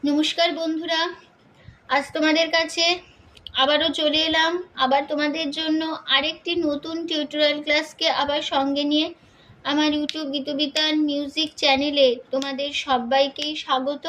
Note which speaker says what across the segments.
Speaker 1: নমস্কার বন্ধুরা, আজ তোমাদের কাছে আবারও চলে এলাম। আবার তোমাদের জন্য আরেকটি নতুন টিউটোরিয়াল ক্লাসকে আবার সঙ্গে নিয়ে আমার ইউটিউব গীতবিতান মিউজিক চ্যানেলে তোমাদের সবাইকেই স্বাগত।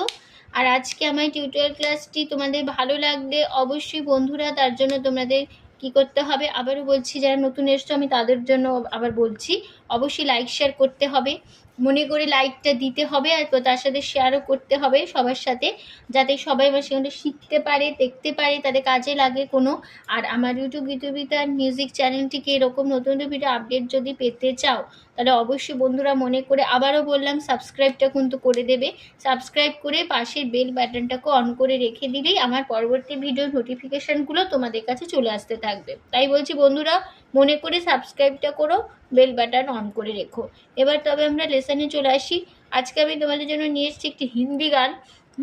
Speaker 1: আর আজকে আমার টিউটোরিয়াল ক্লাসটি তোমাদের ভালো লাগলে অবশ্যই বন্ধুরা তার জন্য তোমাদের কি করতে হবে, আবারও বলছি, যারা নতুন এসছো আমি তাদের জন্য আবার বলছি, অবশ্যই লাইক শেয়ার করতে হবে, মনে করে লাইকটা দিতে হবে, আর তার সাথে শেয়ারও করতে হবে সবার সাথে, যাতে সবাই আমার সেখানে শিখতে পারে, দেখতে পারে, তাদের কাজে লাগে কোনো। আর আমার ইউটিউব গীতবিতান মিউজিক চ্যানেলটিকে এরকম নতুন ভিডিও আপডেট যদি পেতে চাও তাহলে অবশ্যই বন্ধুরা মনে করে আবারও বললাম সাবস্ক্রাইবটা কিন্তু করে দেবে। সাবস্ক্রাইব করে পাশের বেল বাটনটাকে অন করে রেখে দিলেই আমার পরবর্তী ভিডিওর নোটিফিকেশানগুলো তোমাদের কাছে চলে আসতে থাকবে। তাই বলছি বন্ধুরা, মনে করে সাবস্ক্রাইবটা করো, বেল বাটন অন করে রেখো। এবার তবে আমরা লেসনে চলে আসি। আজকে আমি তোমাদের জন্য নিয়ে এসেছি একটি হিন্দি গান,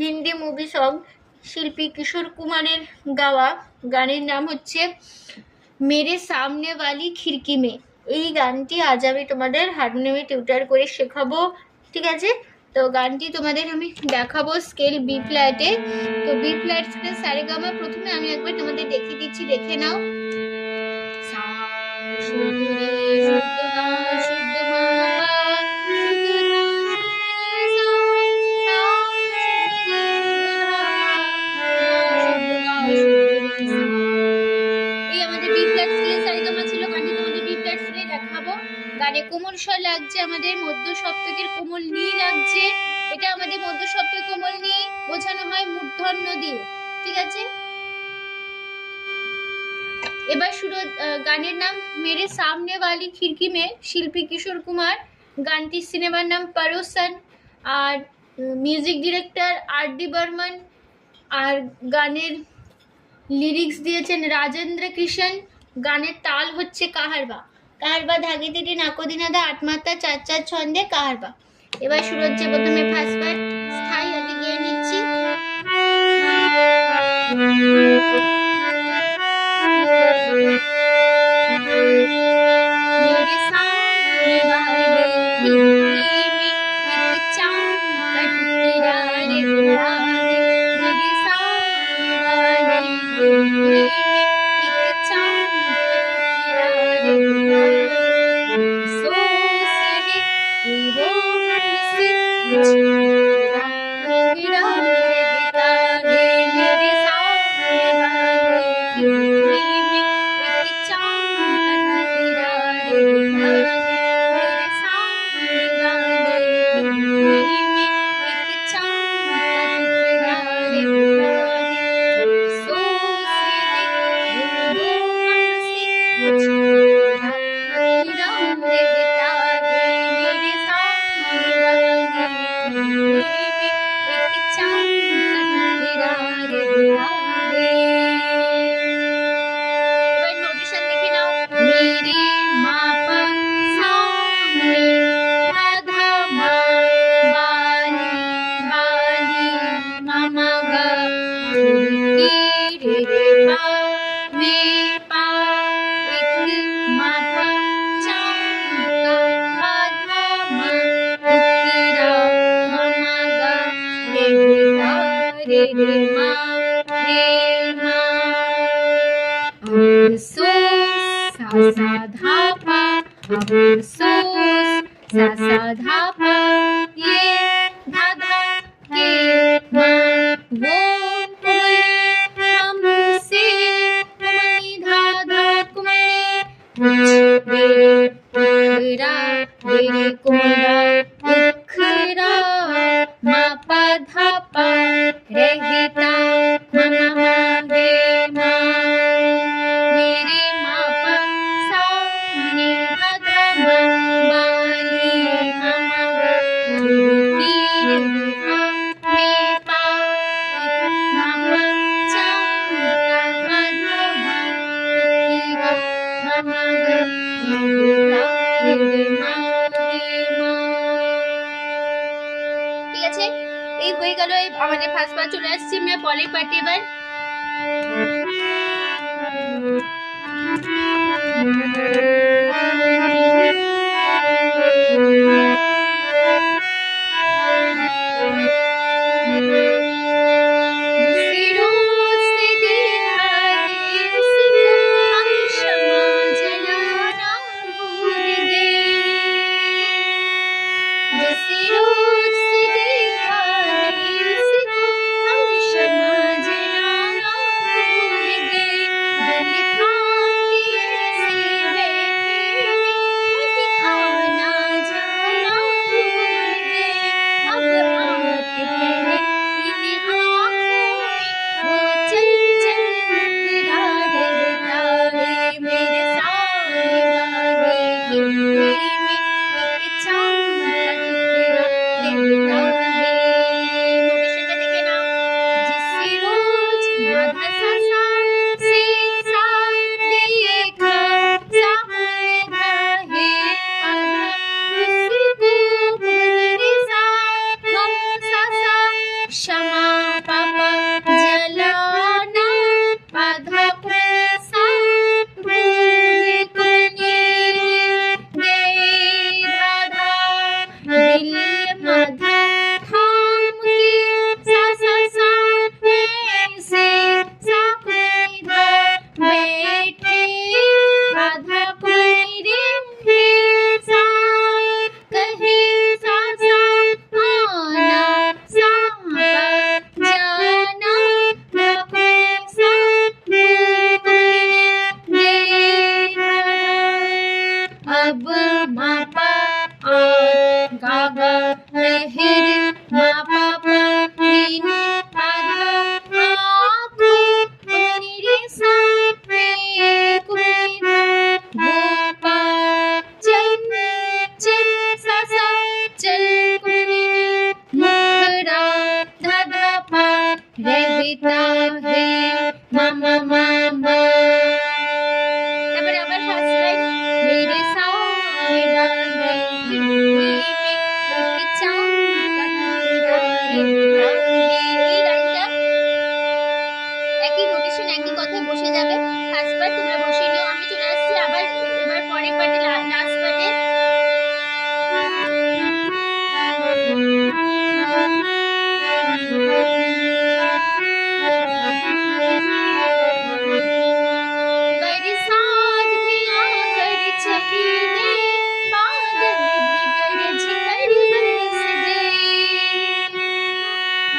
Speaker 1: হিন্দি মুভি সং, শিল্পী কিশোর কুমারের গাওয়া। গানের নাম হচ্ছে মেরে সামনে ওয়ালি খিড়কি মে। এই গানটি আজ আমি তোমাদের হারমোনিয়ামে টিউটার করে শেখাবো, ঠিক আছে? তো গানটি তোমাদের আমি দেখাবো স্কেল বি ফ্ল্যাটে। তো বি ফ্ল্যাট স্কেল সারেগামা প্রথমে আমি একবার তোমাদের দেখিয়ে দিচ্ছি, দেখে নাও। সা শুদ্ধ রে শুদ্ধ গা শুদ্ধ মা পা শুদ্ধ ধা রে সা সা শুদ্ধ রে শুদ্ধ ধা মা শুদ্ধ গা শুদ্ধ রে সা। এই আমাদের বি ফ্ল্যাট স্কেলে সারেগামা ছিল। গানটি তোমাদের বি ফ্ল্যাট স্কেলে দেখাবো। গানে কোমল স্বর লাগছে আমাদের, মধ্য সপ্তকের কোমল নি লাগছে। এটা আমাদের মধ্য সপ্তক কোমল নি বোঝানো হয় মূর্ধন্য দিয়ে, ঠিক আছে? এবার শুরু। গানের নাম মেরে সামনে ওয়ালি খিড়কি মে, শিল্পী কিশোর কুমার। গানটির সিনেমার নাম পরোসন। আর মিউজিক ডিরেক্টর আর.ডি. বর্মন। আর গানের লিরিক্স দিয়েছেন রাজেন্দ্র কৃষ্ণ। গানের তাল হচ্ছে কাহারবা। কাহারবা ধাগে তিটি নাকোদিনাদা আটমাত্রা চার চার ছন্দে কাহারবা। এবার শুরু হচ্ছে প্রথমে ফার্স্ট পার্ট, স্থায়ী আগে গিয়ে নিচ্ছি। मेरे सामने वाली खिड़की में एक चांद का टुकड़ा रे मेरा है। मेरे सामने वाली खिड़की में एक चांद का टुकड़ा रे मेरा है। अफसोस है कि वो हमसे छूटा टुकड़ा रहता है। मेरे सामने वाली खिड़की में एक चांद का टुकड़ा रहता है। मेरे सामने वाली खिड़की में एक चांद का टुकड़ा रहता है। अफसोस है कि वो हमसे छूटा टुकड़ा रहता है। मेरे सामने वाली खिड़की में एक चांद का टुकड़ा रहता है। এবার নোটেশন দেখে নাও। মেরে মাপা সামনে রাধা মা বালি বালি মামা গা খিড়কি রে পা মে পা এক মাপা চাঁদ का आधा मा टुकड़ा मामा गा रे गा रे रे मा अफसोस सा सा धा पा अफसोस सा सा धा पा ये धा धा के माँ वो कोई हमसे कुमनी धा धा कुमनी कुछ रे टुकड़ा रे कुमड़ा उखड़ा मा पा धा पा रहता मामा गे मा। मेरे मापा सामने राधा मा बाली मामा खिड़की रे पा मे पा एक मामा चांद का आधा मा टुकड़ा मामा गा टुकड़ा रे मा रे मा। ঠিক আছে, এই হয়ে গেল আমাদের ফার্স্ট পার্ট। চলে আসছি আমরা পরের পার্টে। এবার रोज से देखा नहीं उसको, हम क्षमा जनाना भूल गए। दिल थाम के ऐसे बैठे कभी आना जाना भूल गए। अब आके पहले इन आँखों में वो चंचल मुखड़ा रहता है। मेरे सामने गिरते में एक चाँद का टुकड़ा रहता है। नोटेशन का देखे ना, जिसे रोज माधा सा सा से सा देखा सामने है आधा उसको मेरे साथ हम सा सा क्षमा पापा जलाना आधा पैसा भूल कोने गए राधा। दिल माधा थाम के सा ऐसे सा बैठे राधा मेरे सा कहे सा आना सांपा जाना पैसा अब मापा गागा लहर मापा इन आधा आँखों मेरे साथ में कोई भोपा चल चल सा चल कोई मुखड़ा धाधा पा रहता है मामा मामा। আবার ফার্স্ট লাইন मेरे सामने डाले एक चाँद का टुकड़ा रहता है। এই লাইনটা একই নোটেশন একই কথায় বসে যাবে। ফার্স্ট পার্ট তোমরা বসিয়ে নিও, আমি চলে আসছি আবার এবার পরের পার্টে লাস্ট পার্টে। बरसात भी आकर चली गई, बादल भी गरज कर बरस गए।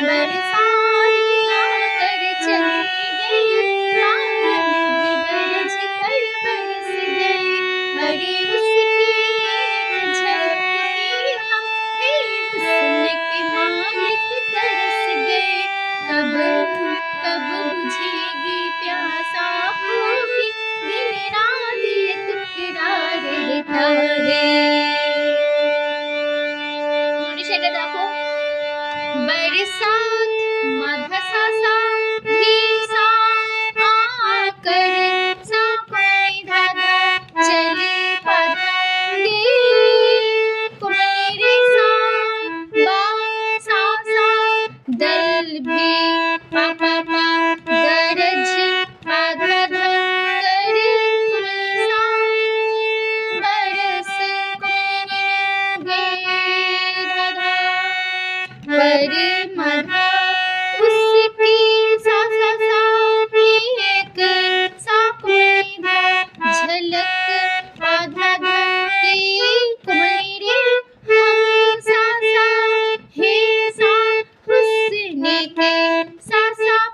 Speaker 1: बरसात भी आकर चली गई, बादल भी गरज कर बरस गए। अरे उसकी एक झलक के हम हे हुस्न के मालिक तरस गए। कब कब बुझेगी प्यास आँखों की, दिन रात ये टुकड़ा रहता है। নোটেশনটা দেখো, बरसात माधा सा सा भी सा आकर सा कोई धागा चली पाधा गे मेरे सा बा सा दल भी पापा पा गरज आधा धा कर सा बरस गए धाधा। पर मधा उसकी सा एक सा कोई झलक आधा धा मेरे हम सा हे सा हुस्न के सा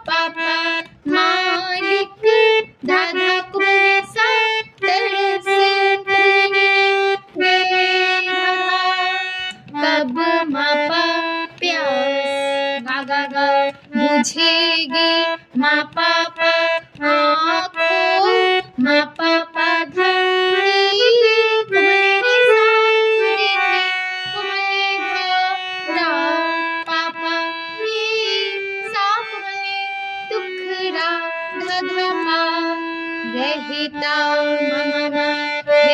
Speaker 1: पापा मालिक दादा कुमार सा तरस कब मापा प्यास गा गा बुझेगी माँ पापा आँखों माँ पापा धरी तुम्हारे सामने तुम्हारे भरा पापा साफ में दुखरा धधमा रहता मामा है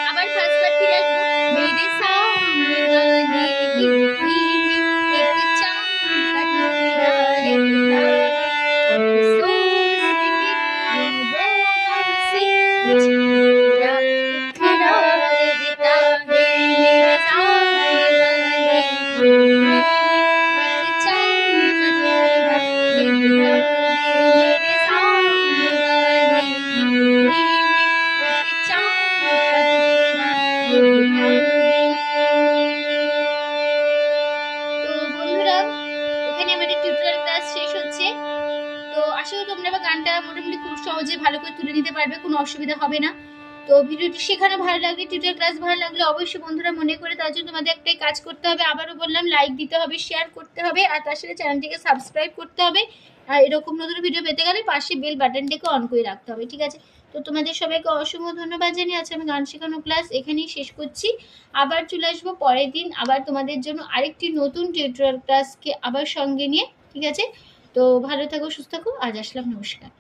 Speaker 1: আবার ফার্স্ট পার্ট ফিরে আসবো। मेरे सामने वाली गिट्टी में एक चांद का टुकड़ा रहता है। अफसोस है कि वो हमसे छूटा टुकड़ा रहता है। मेरे सामने वाली गिट्टी में एक चांद का टुकड़ा रहता है। मेरे सामने वाली गिट्टी में एक चांद का टुकड़ा रहता है। বা গানটা মোটামুটি খুব সহজে ভালো করে তুলে নিতে পারবে, কোনো অসুবিধা হবে না। তো ভিডিওটি শেখানো ভালো লাগলে, টিউটোরিয়াল ক্লাস ভালো লাগলে অবশ্যই বন্ধুরা মনে করে তার জন্য তোমাদের একটাই কাজ করতে হবে, আবারও বললাম লাইক দিতে হবে, শেয়ার করতে হবে, আর তার সাথে চ্যানেলটিকে সাবস্ক্রাইব করতে হবে। আর এরকম নতুন ভিডিও পেতে গেলে পাশে বেল বাটনটিকে অন করে রাখতে হবে, ঠিক আছে? তো তোমাদের সবাইকে অসংখ্য ধন্যবাদ জানিয়ে আছে আমি গান শেখানো ক্লাস এখানেই শেষ করছি। আবার চলে আসবো পরের দিন আবার তোমাদের জন্য আরেকটি নতুন টিউটোরিয়াল ক্লাসকে আবার সঙ্গে নিয়ে, ঠিক আছে? তো ভালো থাকো, সুস্থ থাকো, আজ আসলাম, নমস্কার।